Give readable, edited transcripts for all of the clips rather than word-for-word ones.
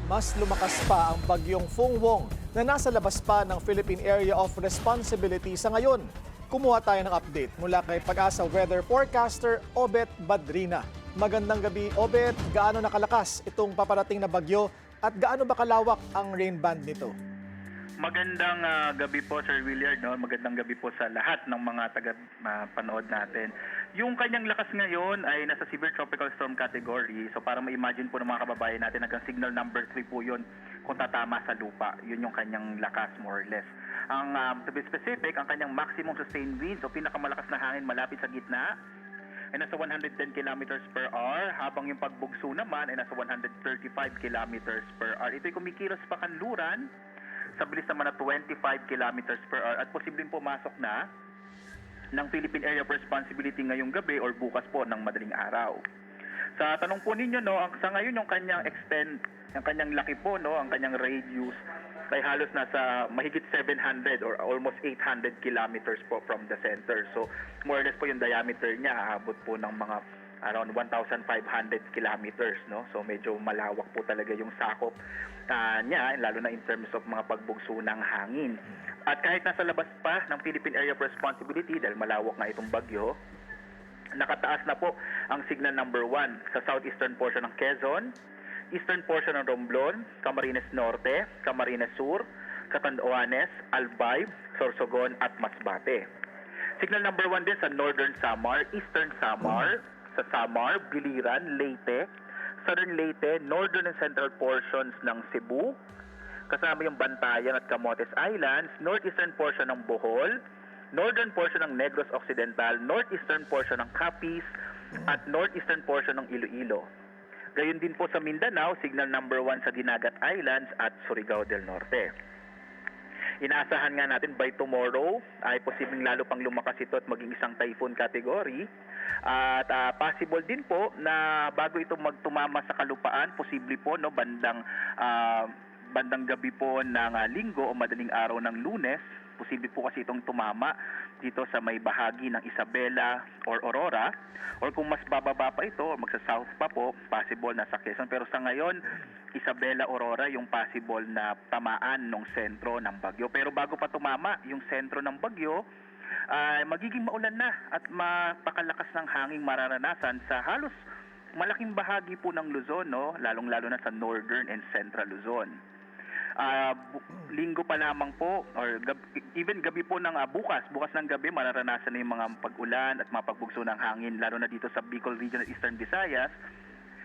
mas lumakas pa ang bagyong Fungwong na nasa labas pa ng Philippine Area of Responsibility sa ngayon. Kumuha tayo ng update mula kay Pag-asa Weather Forecaster Obet Badrina. Magandang gabi, Obet. Gaano nakalakas itong paparating na bagyo at gaano ba kalawak ang rain band nito? Magandang gabi po, Sir Willard. No? Magandang gabi po sa lahat ng mga taga-panood natin. Yung kanyang lakas ngayon ay nasa Severe Tropical Storm category. So para ma-imagine po ng mga kababayan natin, hanggang signal number 3 po yun kung tatama sa lupa. Yun yung kanyang lakas, more or less. Ang to be specific, ang kanyang maximum sustained winds o pinakamalakas na hangin malapit sa gitna ay nasa 110 kilometers per hour, habang yung pagbugso naman ay nasa 135 kilometers per hour. Ito'y kumikilos pa kanluran sa bilis naman na 25 kilometers per hour at posibleng pumasok na ng Philippine Area of Responsibility ngayong gabi or bukas po ng madaling araw. Sa tanong po ninyo, no, sa ngayon yung kanyang extent, yung kanyang laki po, no, ang kanyang radius ay halos nasa mahigit 700 or almost 800 kilometers po from the center. So more or less po yung diameter niya aabot po ng mga around 1,500 kilometers, no? So medyo malawak po talaga yung sakop niya, lalo na in terms of mga pagbugso ng hangin. At kahit nasa labas pa ng Philippine Area of Responsibility, dahil malawak na itong bagyo, nakataas na po ang signal number 1 sa southeastern portion ng Quezon, eastern portion ng Romblon, Camarines Norte, Camarines Sur, Catanduanes, Albay, Sorsogon at Masbate. Signal number 1 din sa northern Samar, eastern Samar, sa Samar, Biliran, Leyte, southern Leyte, northern and central portions ng Cebu, kasama yung Bantayan at Camotes Islands, northeastern portion ng Bohol, northern portion ng Negros Occidental, northeastern portion ng Capiz, at northeastern portion ng Iloilo. Gayon din po sa Mindanao, signal number 1 sa Dinagat Islands at Surigao del Norte. Inaasahan nga natin by tomorrow ay posibleng lalo pang lumakas ito at maging isang typhoon category. At possible din po na bago ito magtumama sa kalupaan, posible po no bandang gabi po ng linggo o madaling araw ng Lunes, posible po kasi itong tumama dito sa may bahagi ng Isabela or Aurora, or kung mas bababa pa ito or magsa-south pa po, possible na sa Quezon. Pero sa ngayon, Isabela, Aurora yung possible na tamaan ng sentro ng bagyo. Pero bago pa tumama yung sentro ng bagyo, magiging maulan na at mapakalakas ng hanging mararanasan sa halos malaking bahagi po ng Luzon, no? Lalong-lalo na sa northern and central Luzon. Linggo pa lamang po or even gabi po ng bukas ng gabi mararanasan na yung mga pag-ulan at mapagbugso ng hangin, lalo na dito sa Bicol Region at Eastern Visayas.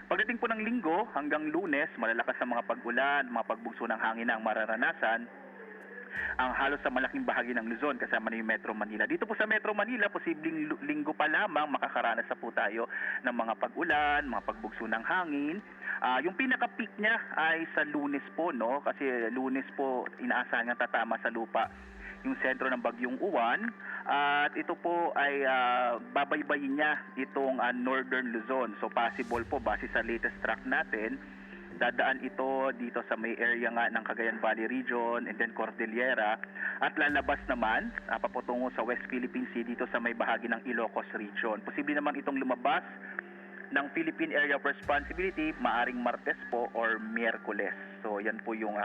Pagdating po ng linggo hanggang Lunes, malalakas ang mga pag-ulan, mga pagbugso ng hangin na ang mararanasan ang halos sa malaking bahagi ng Luzon kasama na yung Metro Manila. Dito po sa Metro Manila, posibleng linggo pa lamang makakaranas na po tayo ng mga pag-ulan, mga pagbugso ng hangin. Yung pinaka-peak niya ay sa Lunes po, no? Kasi Lunes po inaasahan nga tatama sa lupa yung sentro ng bagyong Uwan. At ito po ay babaybayin niya itong northern Luzon. So possible po base sa latest track natin, dadaan ito dito sa may area nga ng Cagayan Valley Region and then Cordillera at lalabas naman paputungo sa West Philippine Sea dito sa may bahagi ng Ilocos Region. Posible naman itong lumabas ng Philippine Area of Responsibility maaring Martes po or Miyerkules. So yan po yung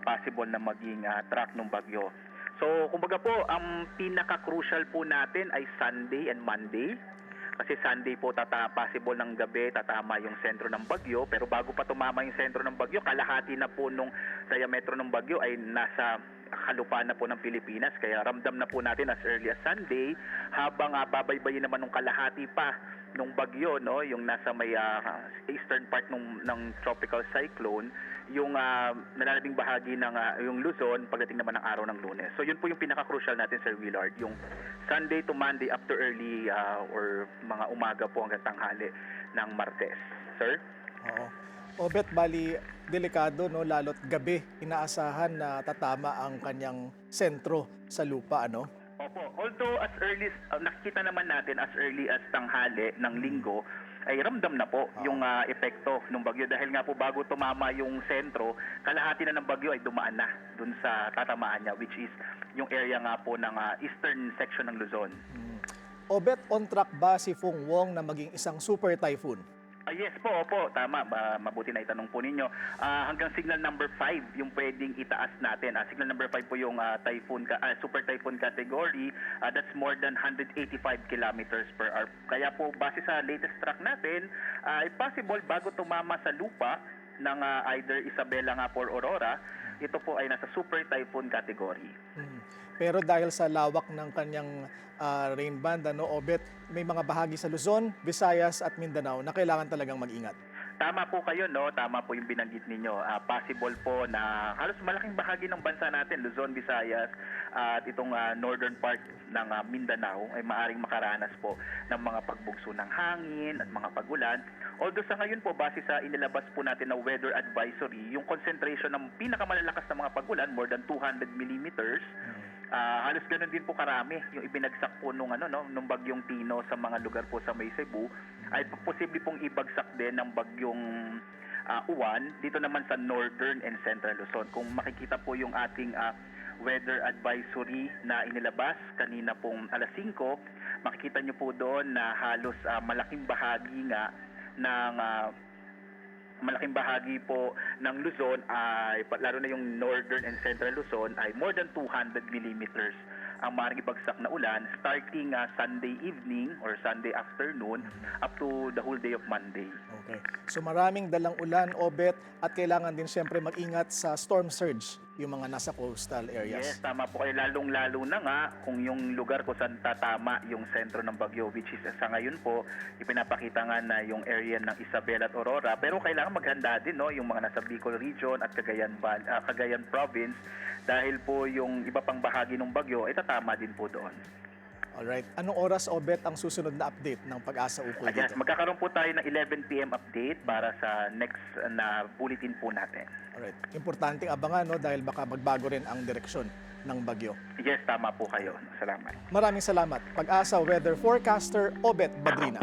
possible na maging track ng bagyo. So kumbaga po, ang pinaka-crucial po natin ay Sunday and Monday. Kasi Sunday po possible ng gabi tatama yung sentro ng bagyo, pero bago pa tumama yung sentro ng bagyo, kalahati na po nung diametro ng bagyo ay nasa kalupaan na po ng Pilipinas, kaya ramdam na po natin as early as Sunday, habang babaybayin naman nung kalahati pa nung bagyo, no, yung nasa may eastern part ng tropical cyclone, yung nalalabing bahagi ng yung Luzon pagdating naman ng araw ng Lunes. So yun po yung pinaka-crucial natin, Sir Willard, yung Sunday to Monday up to early or mga umaga po hanggang tanghali ng Martes. Sir? Oo. Obet, bali delikado, no, lalo't gabi inaasahan na tatama ang kanyang sentro sa lupa, ano? Opo, although as early nakikita naman natin as early as tanghali ng linggo ay ramdam na po yung epekto ng bagyo, dahil nga po bago tumama yung sentro, kalahati na ng bagyo ay dumaan na dun sa tatamaan niya, which is yung area nga po ng eastern section ng Luzon. Obet, on track ba si Fungwong na maging isang super typhoon? Yes po, opo, tama. Mabuti na itanong po ninyo. Hanggang signal number 5 yung pwedeng itaas natin. Signal number 5 po yung super typhoon category. That's more than 185 kilometers per hour. Kaya po, base sa latest track natin, possible bago tumama sa lupa ng either Isabela nga or Aurora, ito po ay nasa super typhoon category. Pero dahil sa lawak ng kanyang rain band, Obet, may mga bahagi sa Luzon, Visayas at Mindanao na kailangan talagang mag-ingat. Tama po kayo, no? Tama po yung binanggit ninyo. Possible po na halos malaking bahagi ng bansa natin, Luzon, Visayas, at itong northern part ng Mindanao ay maaring makaranas po ng mga pagbugso ng hangin at mga pagulan. Although sa ngayon po, base sa inilabas po natin na weather advisory, yung concentration ng pinakamalalakas na mga pagulan, more than 200 millimeters, halos ganun din po karami yung ibinagsak po nung bagyong Tino sa mga lugar po sa may Cebu, ay posible pong ibagsak din ng bagyong Uwan dito naman sa northern and central Luzon. Kung makikita po yung ating weather advisory na inilabas kanina pong alas 5, makikita nyo po doon na halos malaking bahagi nga ng malaking bahagi po ng Luzon ay lalo na yung northern and central Luzon ay more than 200 millimeters ang maaaring ibagsak na ulan starting Sunday evening or Sunday afternoon up to the whole day of Monday. Okay. So maraming dalang ulan, Obet, at kailangan din siyempre mag-ingat sa storm surge, yung mga nasa coastal areas. Yes, tama po kayo. Lalong-lalo na nga kung yung lugar kung saan tatama yung sentro ng bagyo, which is sa ngayon po, ipinapakita nga na yung area ng Isabela at Aurora. Pero kailangan maghanda din, no, yung mga nasa Bicol region at Cagayan province dahil po yung iba pang bahagi ng bagyo ay tatama din po doon. Alright. Anong oras, Obet, ang susunod na update ng Pag-asa Ukol Yes, dito? magkakaroon po tayo ng 11 p.m. update para sa next na bulletin po natin. Alright. Importanteng abangan, no, dahil baka magbago rin ang direksyon ng bagyo. Yes, tama po kayo. Salamat. Maraming salamat. Pag-asa Weather Forecaster, Obet Badrina.